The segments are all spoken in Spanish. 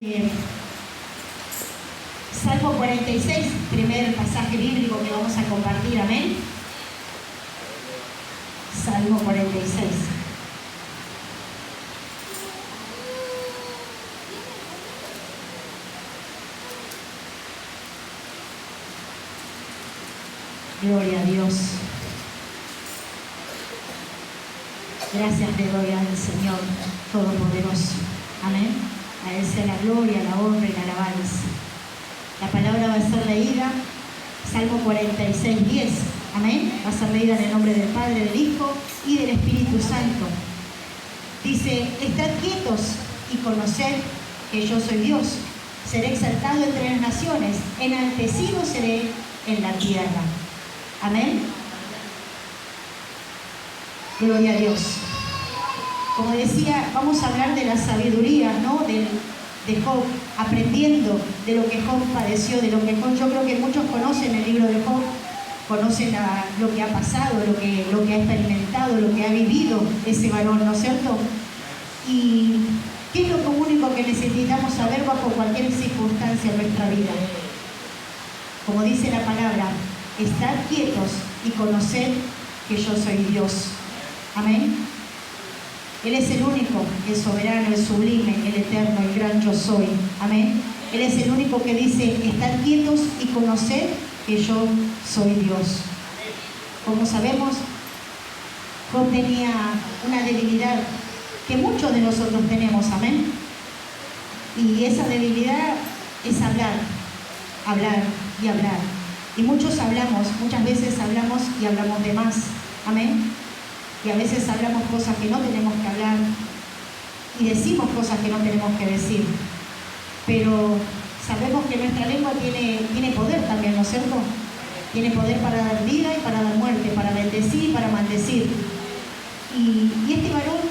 Bien. Salmo 46, primer pasaje bíblico que vamos a compartir, amén. Salmo 46. Gloria a Dios. Gracias le doy al Señor Todopoderoso. Amén. A Él sea la gloria, la honra y la alabanza. La palabra va a ser leída, Salmo 46, 10. Amén. Va a ser leída en el nombre del Padre, del Hijo y del Espíritu Santo. Dice: estad quietos y conoced que yo soy Dios. Seré exaltado entre las naciones, enaltecido seré en la tierra. Amén. Gloria a Dios. Como decía, vamos a hablar de la sabiduría, ¿no? De Job, aprendiendo de lo que Job padeció, de lo que Job, yo creo que muchos conocen el libro de Job, conocen lo que ha pasado, lo que ha experimentado, lo que ha vivido ese varón, ¿no es cierto? Y ¿qué es lo único que necesitamos saber bajo cualquier circunstancia en nuestra vida? Como dice la palabra, estad quietos y conoced que yo soy Dios. Amén. Él es el único, el soberano, el sublime, el eterno, el gran yo soy. Amén. Él es el único que dice: estad quietos y conoced que yo soy Dios. Como sabemos, Job tenía una debilidad que muchos de nosotros tenemos. Amén. Y esa debilidad es hablar y hablar. Y muchas veces hablamos y hablamos de más. Amén. Y a veces hablamos cosas que no tenemos que hablar y decimos cosas que no tenemos que decir. Pero sabemos que nuestra lengua tiene poder también, ¿no es cierto? Tiene poder para dar vida y para dar muerte, para bendecir y para maldecir. Y este varón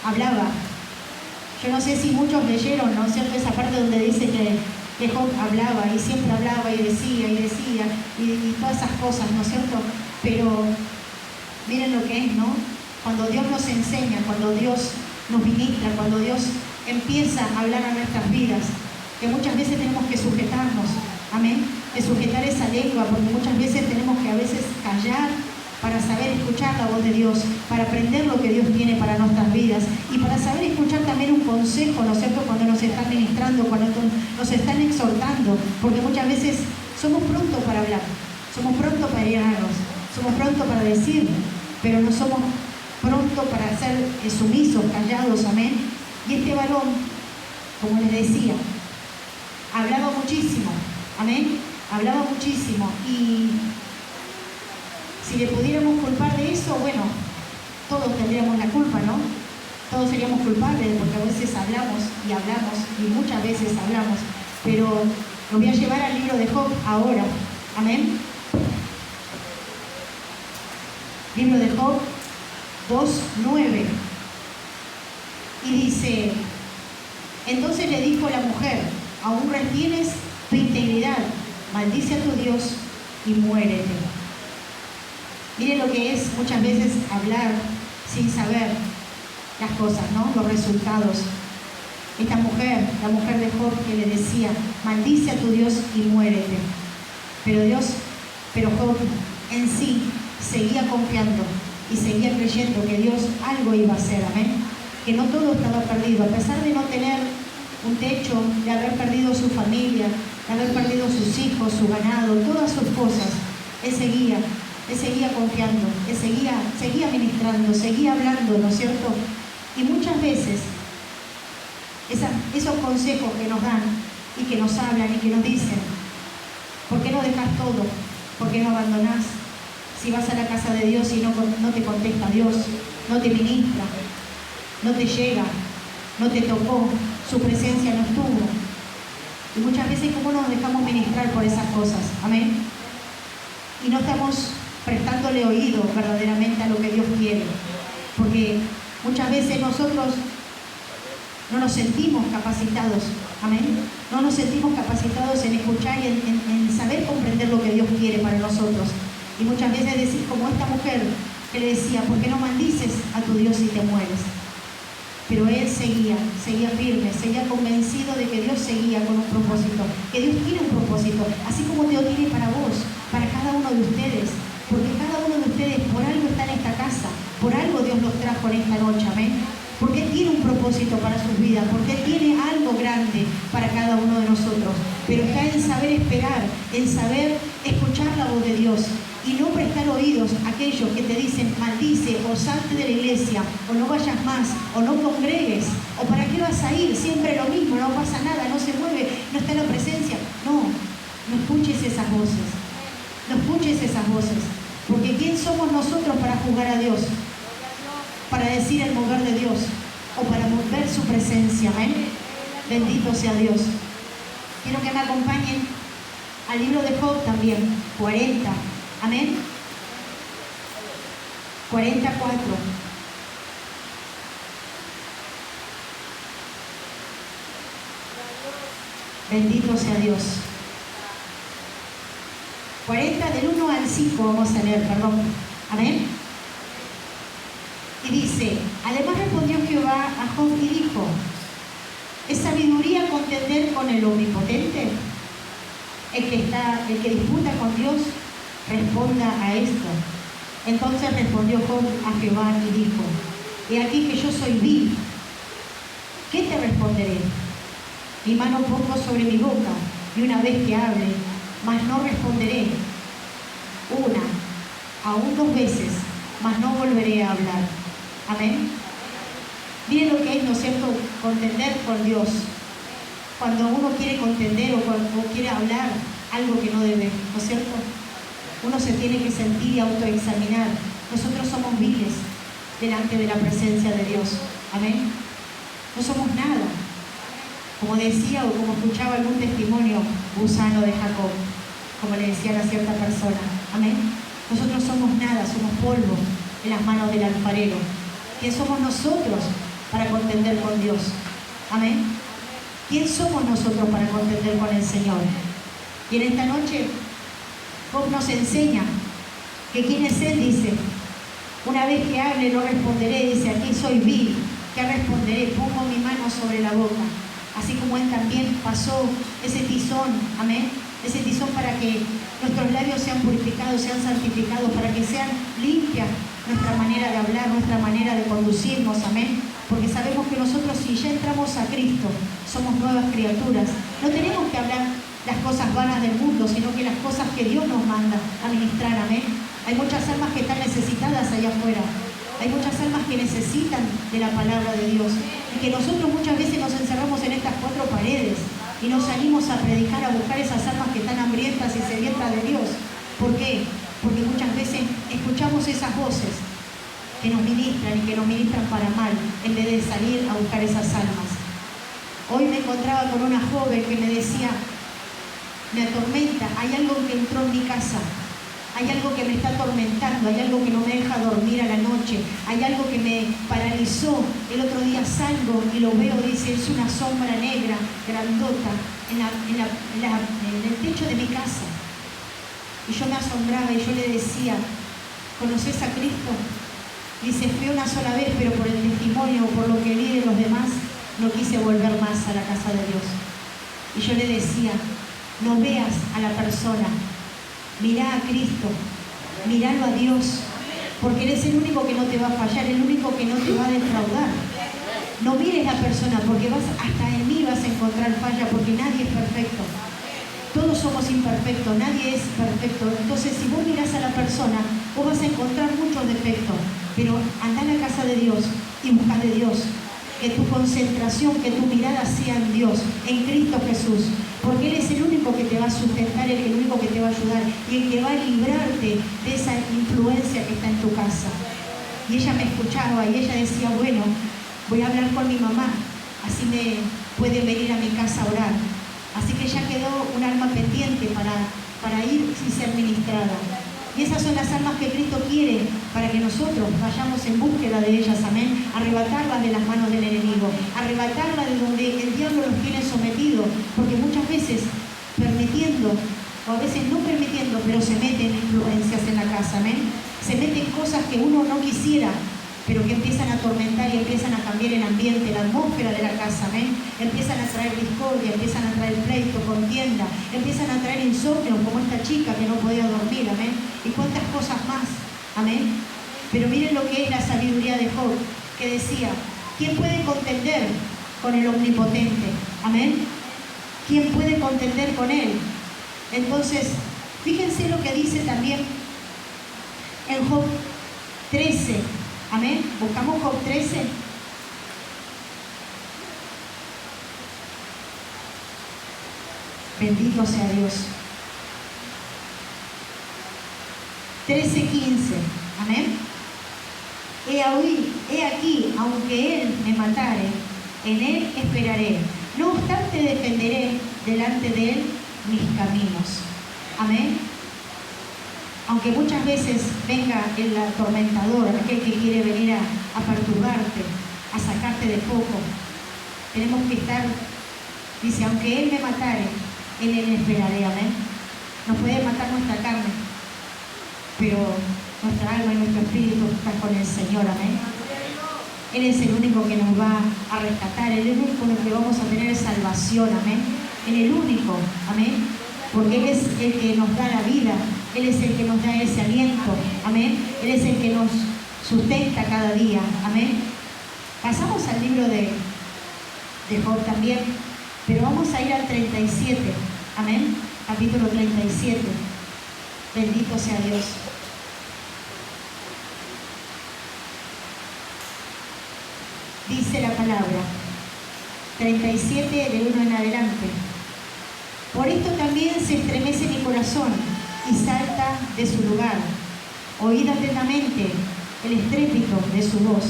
hablaba. Yo no sé si muchos leyeron, ¿no es cierto?, esa parte donde dice que Job hablaba y siempre hablaba y decía y todas esas cosas, ¿no es cierto? Pero miren lo que es, ¿no? Cuando Dios nos enseña, cuando Dios nos ministra, cuando Dios empieza a hablar a nuestras vidas, que muchas veces tenemos que sujetarnos, amén, de sujetar esa lengua, porque muchas veces tenemos que a veces callar para saber escuchar la voz de Dios, para aprender lo que Dios tiene para nuestras vidas y para saber escuchar también un consejo, ¿no es cierto?, cuando nos están ministrando, cuando nos están exhortando, porque muchas veces somos prontos para hablar, somos prontos para llenarnos, somos prontos para decir, pero no somos prontos para ser sumisos, callados, amén. Y este varón, como les decía, hablaba muchísimo, amén, hablaba muchísimo. Y si le pudiéramos culpar de eso, bueno, todos tendríamos la culpa, ¿no? Todos seríamos culpables, porque a veces hablamos y muchas veces hablamos. Pero lo voy a llevar al libro de Job ahora, amén. Libro de Job 2:9. Y dice: entonces le dijo la mujer: aún retienes tu integridad, maldice a tu Dios y muérete. Miren lo que es muchas veces hablar sin saber las cosas, ¿no? Los resultados. Esta mujer, la mujer de Job, que le decía: maldice a tu Dios y muérete. Pero Job en sí seguía confiando y seguía creyendo que Dios algo iba a hacer, amén. Que no todo estaba perdido, a pesar de no tener un techo, de haber perdido su familia, de haber perdido sus hijos, su ganado, todas sus cosas. Él seguía confiando, él seguía ministrando, seguía hablando, ¿no es cierto? Y muchas veces esos consejos que nos dan y que nos hablan y que nos dicen: ¿por qué no dejas todo? ¿Por qué no abandonás? Si vas a la casa de Dios y no te contesta Dios, no te ministra, no te llega, no te tocó, su presencia no estuvo. Y muchas veces, ¿cómo nos dejamos ministrar por esas cosas? Amén. Y no estamos prestándole oído verdaderamente a lo que Dios quiere. Porque muchas veces nosotros no nos sentimos capacitados, amén. No nos sentimos capacitados en escuchar y en saber comprender lo que Dios quiere para nosotros. Y muchas veces decir como esta mujer que le decía: ¿por qué no maldices a tu Dios y te mueres? Pero él seguía firme, seguía convencido de que Dios seguía con un propósito, que Dios tiene un propósito, así como Dios tiene para vos, para cada uno de ustedes, porque cada uno de ustedes por algo está en esta casa, por algo Dios los trajo en esta noche, amén. Porque Él tiene un propósito para sus vidas, porque Él tiene algo grande para cada uno de nosotros. Pero está en saber esperar, en saber escuchar la voz de Dios y no prestar oídos a aquellos que te dicen maldice o salte de la iglesia o no vayas más o no congregues o para qué vas a ir, siempre lo mismo, no pasa nada, no se mueve, no está la presencia. No escuches esas voces, no escuches esas voces, porque ¿quién somos nosotros para juzgar a Dios? Para decir el mover de Dios o para mover su presencia, amén. Bendito sea Dios. Quiero que me acompañen al libro de Job también, 40, amén. 44. Bendito sea Dios. 40 del 1 al 5 vamos a leer, perdón, amén. Y dice, además respondió Jehová a Job y dijo, ¿es sabiduría contender con el omnipotente? El que disputa con Dios, responda a esto. Entonces respondió Job a Jehová y dijo, he aquí que yo soy vil. ¿Qué te responderé? Mi mano pongo sobre mi boca, y una vez que hable, mas no responderé. Aún 2 veces, mas no volveré a hablar. Amén. Miren lo que es, ¿no es cierto?, contender con Dios. Cuando uno quiere contender o quiere hablar algo que no debe, ¿no es cierto? Uno se tiene que sentir y autoexaminar. Nosotros somos viles delante de la presencia de Dios. Amén. No somos nada. Como decía o como escuchaba algún testimonio gusano de Jacob, como le decían a cierta persona. Amén. Nosotros somos nada, somos polvo en las manos del alfarero. ¿Quién somos nosotros para contender con Dios? Amén. ¿Quién somos nosotros para contender con el Señor? Y en esta noche, Job nos enseña que quién es Él, dice. Una vez que hable no responderé, dice, aquí soy vil. ¿Qué responderé? Pongo mi mano sobre la boca. Así como Él también pasó ese tizón, amén. Ese tizón para que nuestros labios sean purificados, sean santificados, para que sean limpias nuestra manera de hablar, nuestra manera de conducirnos, amén. Porque sabemos que nosotros, si ya entramos a Cristo, somos nuevas criaturas. No tenemos que hablar las cosas vanas del mundo, sino que las cosas que Dios nos manda a ministrar, amén. Hay muchas almas que están necesitadas allá afuera. Hay muchas almas que necesitan de la palabra de Dios. Y que nosotros muchas veces nos encerramos en estas 4 paredes y nos salimos a predicar, a buscar esas almas que están hambrientas y sedientas de Dios. ¿Por qué? Porque muchas veces escuchamos esas voces que nos ministran y que nos ministran para mal, en vez de salir a buscar esas almas. Hoy me encontraba con una joven que me decía, me atormenta, hay algo que entró en mi casa, hay algo que me está atormentando, hay algo que no me deja dormir a la noche, hay algo que me paralizó. El otro día salgo y lo veo, dice, es una sombra negra, grandota, en el techo de mi casa. Y yo me asombraba y yo le decía, ¿conoces a Cristo? Dice, fui una sola vez, pero por el testimonio, por lo que vi de los demás, no quise volver más a la casa de Dios. Y yo le decía, no veas a la persona, mirá a Cristo, miralo a Dios, porque Él es el único que no te va a fallar, el único que no te va a defraudar. No mires la persona, porque hasta en mí vas a encontrar falla, porque nadie es perfecto. Todos somos imperfectos, nadie es perfecto. Entonces, si vos mirás a la persona, vos vas a encontrar muchos defectos. Pero anda a la casa de Dios y busca de Dios. Que tu concentración, que tu mirada sea en Dios, en Cristo Jesús. Porque Él es el único que te va a sustentar, el único que te va a ayudar y el que va a librarte de esa influencia que está en tu casa. Y ella me escuchaba y ella decía, bueno, voy a hablar con mi mamá, así me puede venir a mi casa a orar. Así que ya quedó un alma pendiente para ir y ser ministrada. Y esas son las almas que Cristo quiere para que nosotros vayamos en búsqueda de ellas, amén. Arrebatarlas de las manos del enemigo, arrebatarlas de donde el diablo los tiene sometidos, porque muchas veces permitiendo, o a veces no permitiendo, pero se meten influencias en la casa, amén. Se meten cosas que uno no quisiera pero que empiezan a atormentar y empiezan a cambiar el ambiente, la atmósfera de la casa, amén. Empiezan a traer discordia, empiezan a traer pleito, contienda, empiezan a traer insomnio, como esta chica que no podía dormir, amén. Y cuántas cosas más, amén. Pero miren lo que es la sabiduría de Job, que decía, ¿quién puede contender con el omnipotente? Amén. ¿Quién puede contender con él? Entonces, fíjense lo que dice también en Job 13. Amén. Buscamos Job 13. Bendito sea Dios. 13:15. Amén. He aquí, aunque él me matare, en él esperaré. No obstante defenderé delante de él mis caminos. Amén. Aunque muchas veces venga el atormentador, aquel que quiere venir a perturbarte, a sacarte de foco, tenemos que estar, dice, aunque él me matare, en él esperaré. Amén. Nos puede matar nuestra carne, pero nuestra alma y nuestro espíritu están con el Señor. Amén. Él es el único que nos va a rescatar, el único con el que vamos a tener salvación. Amén. Él es el único. Amén. Porque Él es el que nos da la vida, Él es el que nos da ese aliento. Amén. Él es el que nos sustenta cada día. Amén. Pasamos al libro de Job también, pero vamos a ir al 37. Amén. Capítulo 37. Bendito sea Dios. Dice la palabra, 37 del 1 en adelante. Por esto también se estremece mi corazón y salta de su lugar. Oíd atentamente el estrépito de su voz,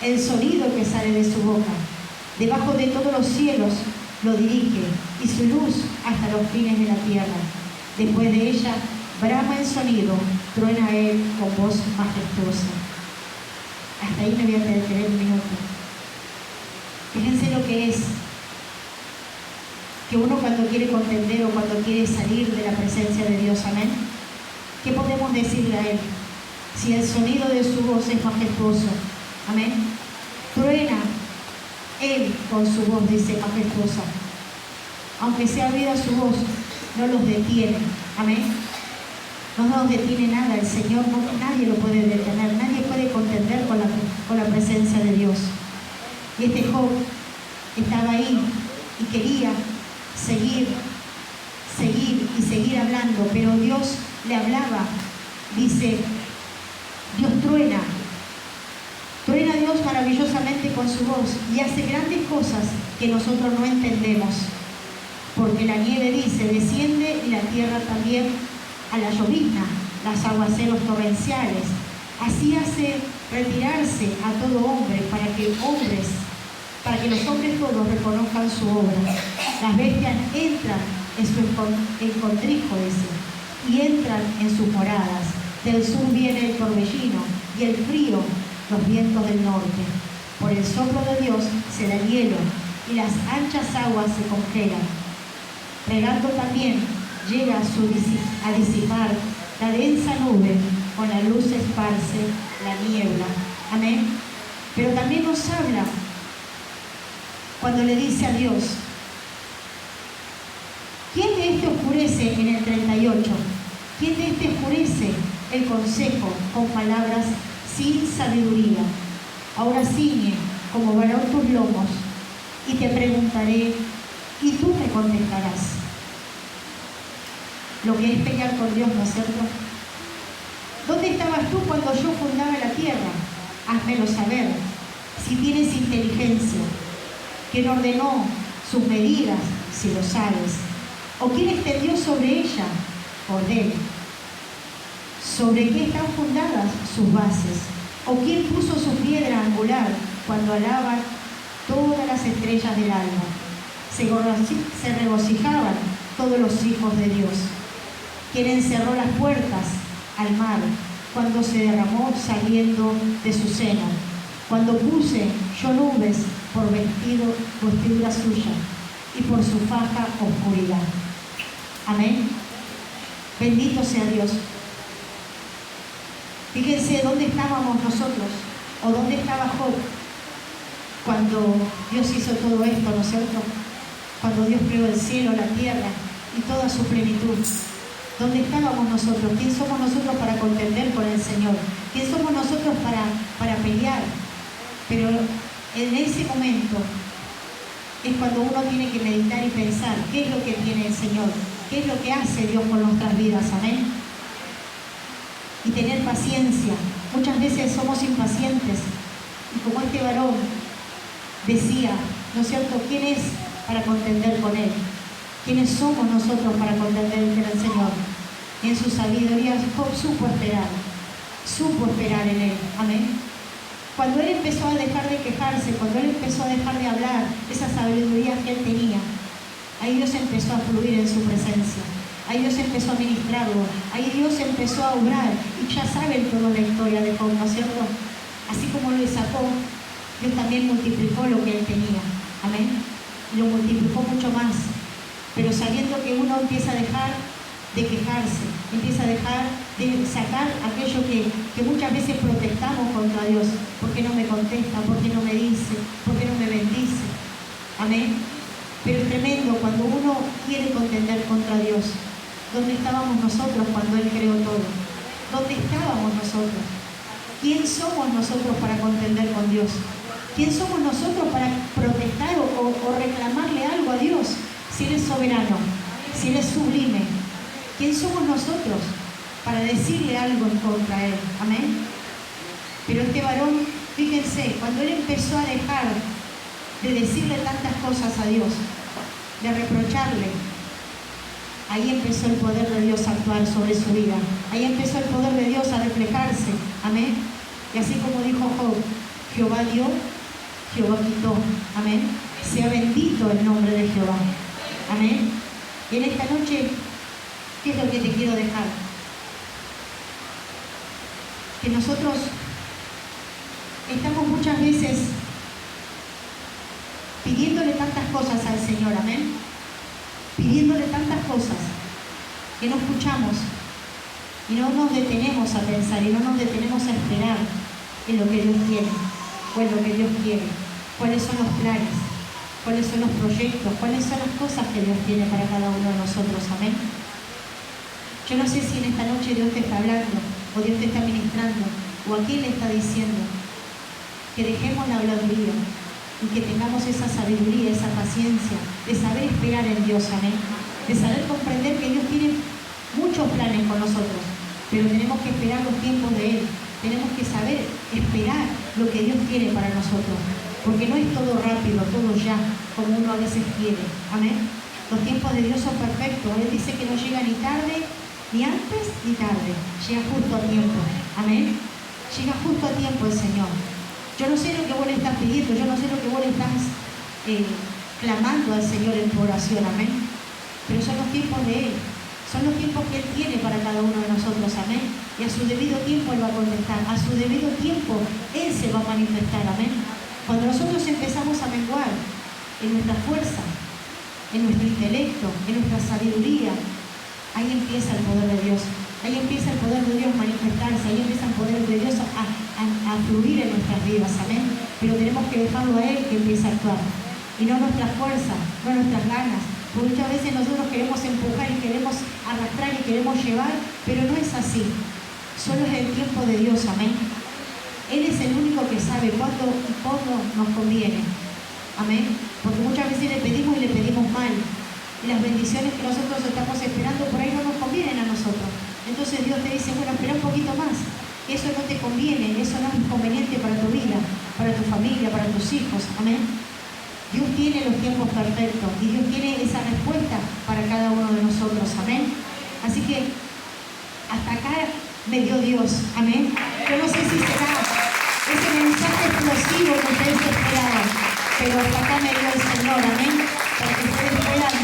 el sonido que sale de su boca. Debajo de todos los cielos lo dirige y su luz hasta los fines de la tierra. Después de ella brama el sonido, truena él con voz majestuosa. Hasta ahí me voy a detener un minuto. Fíjense lo que es que uno cuando quiere contender o cuando quiere salir de la presencia de Dios, amén. ¿Qué podemos decirle a Él? Si el sonido de su voz es majestuoso, amén. Truena Él con su voz, dice, majestuosa. Aunque sea oída su voz, no los detiene, amén. No nos detiene nada, el Señor, nadie lo puede detener, nadie puede contender con la presencia de Dios. Y este Job estaba ahí y quería seguir hablando, pero Dios le hablaba. Dice, Dios truena Dios maravillosamente con su voz y hace grandes cosas que nosotros no entendemos. Porque la nieve, dice, desciende y la tierra también a la llovizna, los aguaceros torrenciales. Así hace retirarse a todo hombre para que los hombres todos reconozcan su obra. Las bestias entran en su encontrijo, dice, y entran en sus moradas. Del sur viene el torbellino y el frío, los vientos del norte. Por el soplo de Dios se da hielo y las anchas aguas se congelan. Regando también llega a disipar la densa nube, con la luz esparce la niebla. Amén. Pero también nos habla cuando le dice a Dios, ¿quién de este oscurece en el 38? ¿Quién de este oscurece el consejo con palabras sin sabiduría? Ahora ciñe como varón tus lomos y te preguntaré y tú me contestarás. Lo que es pelear con Dios, ¿no es cierto? ¿Dónde estabas tú cuando yo fundaba la tierra? Házmelo saber, si tienes inteligencia. ¿Quién ordenó sus medidas, si lo sabes? ¿O quién extendió sobre ella? Ordena. ¿Sobre qué están fundadas sus bases? ¿O quién puso su piedra angular cuando alaban todas las estrellas del alma? Se regocijaban todos los hijos de Dios. ¿Quién encerró las puertas al mar cuando se derramó saliendo de su seno? Cuando puse yo nubes por vestidura suya y por su faja oscuridad. Amén. Bendito sea Dios. Fíjense dónde estábamos nosotros ¿O dónde estaba Job cuando Dios hizo todo esto, ¿no es cierto? Cuando Dios creó el cielo, la tierra y toda su plenitud. ¿Dónde estábamos nosotros? ¿Quién somos nosotros para contender con el Señor? ¿Quién somos nosotros para pelear? Pero en ese momento es cuando uno tiene que meditar y pensar qué es lo que tiene el Señor, qué es lo que hace Dios con nuestras vidas, amén. Y tener paciencia. Muchas veces somos impacientes. Y como este varón decía, ¿no es cierto?, ¿quién es para contender con Él? ¿Quiénes somos nosotros para contender con el Señor? En su sabiduría Job supo esperar en Él, amén. Cuando él empezó a dejar de quejarse, cuando él empezó a dejar de hablar, esa sabiduría que él tenía, ahí Dios empezó a fluir en su presencia. Ahí Dios empezó a ministrarlo. Ahí Dios empezó a obrar. Y ya saben toda la historia de Job, ¿no es cierto? Así como lo sacó, Dios también multiplicó lo que él tenía. Amén. Lo multiplicó mucho más. Pero sabiendo que uno empieza a dejar de quejarse, empieza a dejar de sacar aquello que muchas veces protestamos contra Dios. ¿Por qué no me contesta? ¿Por qué no me dice? ¿Por qué no me bendice? Amén. Pero es tremendo cuando uno quiere contender contra Dios. ¿Dónde estábamos nosotros cuando Él creó todo? ¿Dónde estábamos nosotros? ¿Quién somos nosotros para contender con Dios? ¿Quién somos nosotros para protestar o reclamarle algo a Dios? Si Él es soberano, si Él es sublime, ¿quién somos nosotros para decirle algo en contra de Él? Amén. Pero este varón, fíjense, cuando él empezó a dejar de decirle tantas cosas a Dios, de reprocharle, ahí empezó el poder de Dios a actuar sobre su vida. Ahí empezó el poder de Dios a reflejarse. Amén. Y así como dijo Job, Jehová dio, Jehová quitó. Amén. Sea bendito el nombre de Jehová. Amén. Y en esta noche, ¿qué es lo que te quiero dejar? Que nosotros estamos muchas veces pidiéndole tantas cosas al Señor, amén. Pidiéndole tantas cosas que no escuchamos y no nos detenemos a pensar y no nos detenemos a esperar en lo que Dios tiene o en lo que Dios quiere. ¿Cuáles son los planes? ¿Cuáles son los proyectos? ¿Cuáles son las cosas que Dios tiene para cada uno de nosotros? Amén. Yo no sé si en esta noche Dios te está hablando o Dios te está ministrando o a quién le está diciendo que dejemos la habladuría y que tengamos esa sabiduría, esa paciencia de saber esperar en Dios, amén. De saber comprender que Dios tiene muchos planes con nosotros, pero tenemos que esperar los tiempos de Él. Tenemos que saber esperar lo que Dios quiere para nosotros, porque no es todo rápido, todo ya, como uno a veces quiere, amén. Los tiempos de Dios son perfectos. Él dice que no llega ni tarde, ni antes, ni tarde. Llega justo a tiempo, amén. Llega justo a tiempo el Señor. Yo no sé lo que vos le estás pidiendo, yo no sé lo que vos le estás clamando al Señor en tu oración, amén. Pero son los tiempos de Él, son los tiempos que Él tiene para cada uno de nosotros, amén. Y a su debido tiempo Él va a contestar, a su debido tiempo Él se va a manifestar, amén. Cuando nosotros empezamos a menguar en nuestra fuerza, en nuestro intelecto, en nuestra sabiduría, ahí empieza el poder de Dios. Ahí empieza el poder de Dios a manifestarse, ahí empieza el poder de Dios a fluir en nuestras vidas, amén. Pero tenemos que dejarlo a Él que empiece a actuar. Y no nuestra fuerza, no nuestras ganas. Porque muchas veces nosotros queremos empujar y queremos arrastrar y queremos llevar, pero no es así. Solo es el tiempo de Dios, amén. Él es el único que sabe cuándo y cómo nos conviene, amén. Porque muchas veces le pedimos y le pedimos mal. Y las bendiciones que nosotros estamos esperando por ahí no nos convienen a nosotros. Entonces Dios te dice, bueno, espera un poquito más. Eso no te conviene, eso no es conveniente para tu vida, para tu familia, para tus hijos. Amén. Dios tiene los tiempos perfectos y Dios tiene esa respuesta para cada uno de nosotros. Amén. Así que hasta acá me dio Dios. Amén. Yo no sé si será ese mensaje explosivo que ustedes esperaban, pero hasta acá me dio el Señor. Amén. Para que ustedes puedan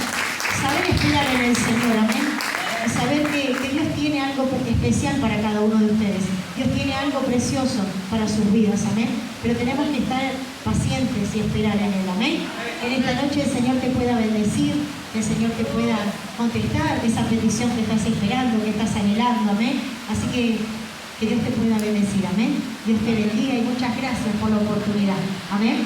saber esperar en el Señor. Amén. Y saber que Dios tiene algo especial para cada uno de ustedes. Dios tiene algo precioso para sus vidas, amén. Pero tenemos que estar pacientes y esperar en Él, amén. En esta noche el Señor te pueda bendecir, el Señor te pueda contestar esa petición que estás esperando, que estás anhelando, amén. Así que Que Dios te pueda bendecir, amén. Dios te bendiga y muchas gracias por la oportunidad, amén.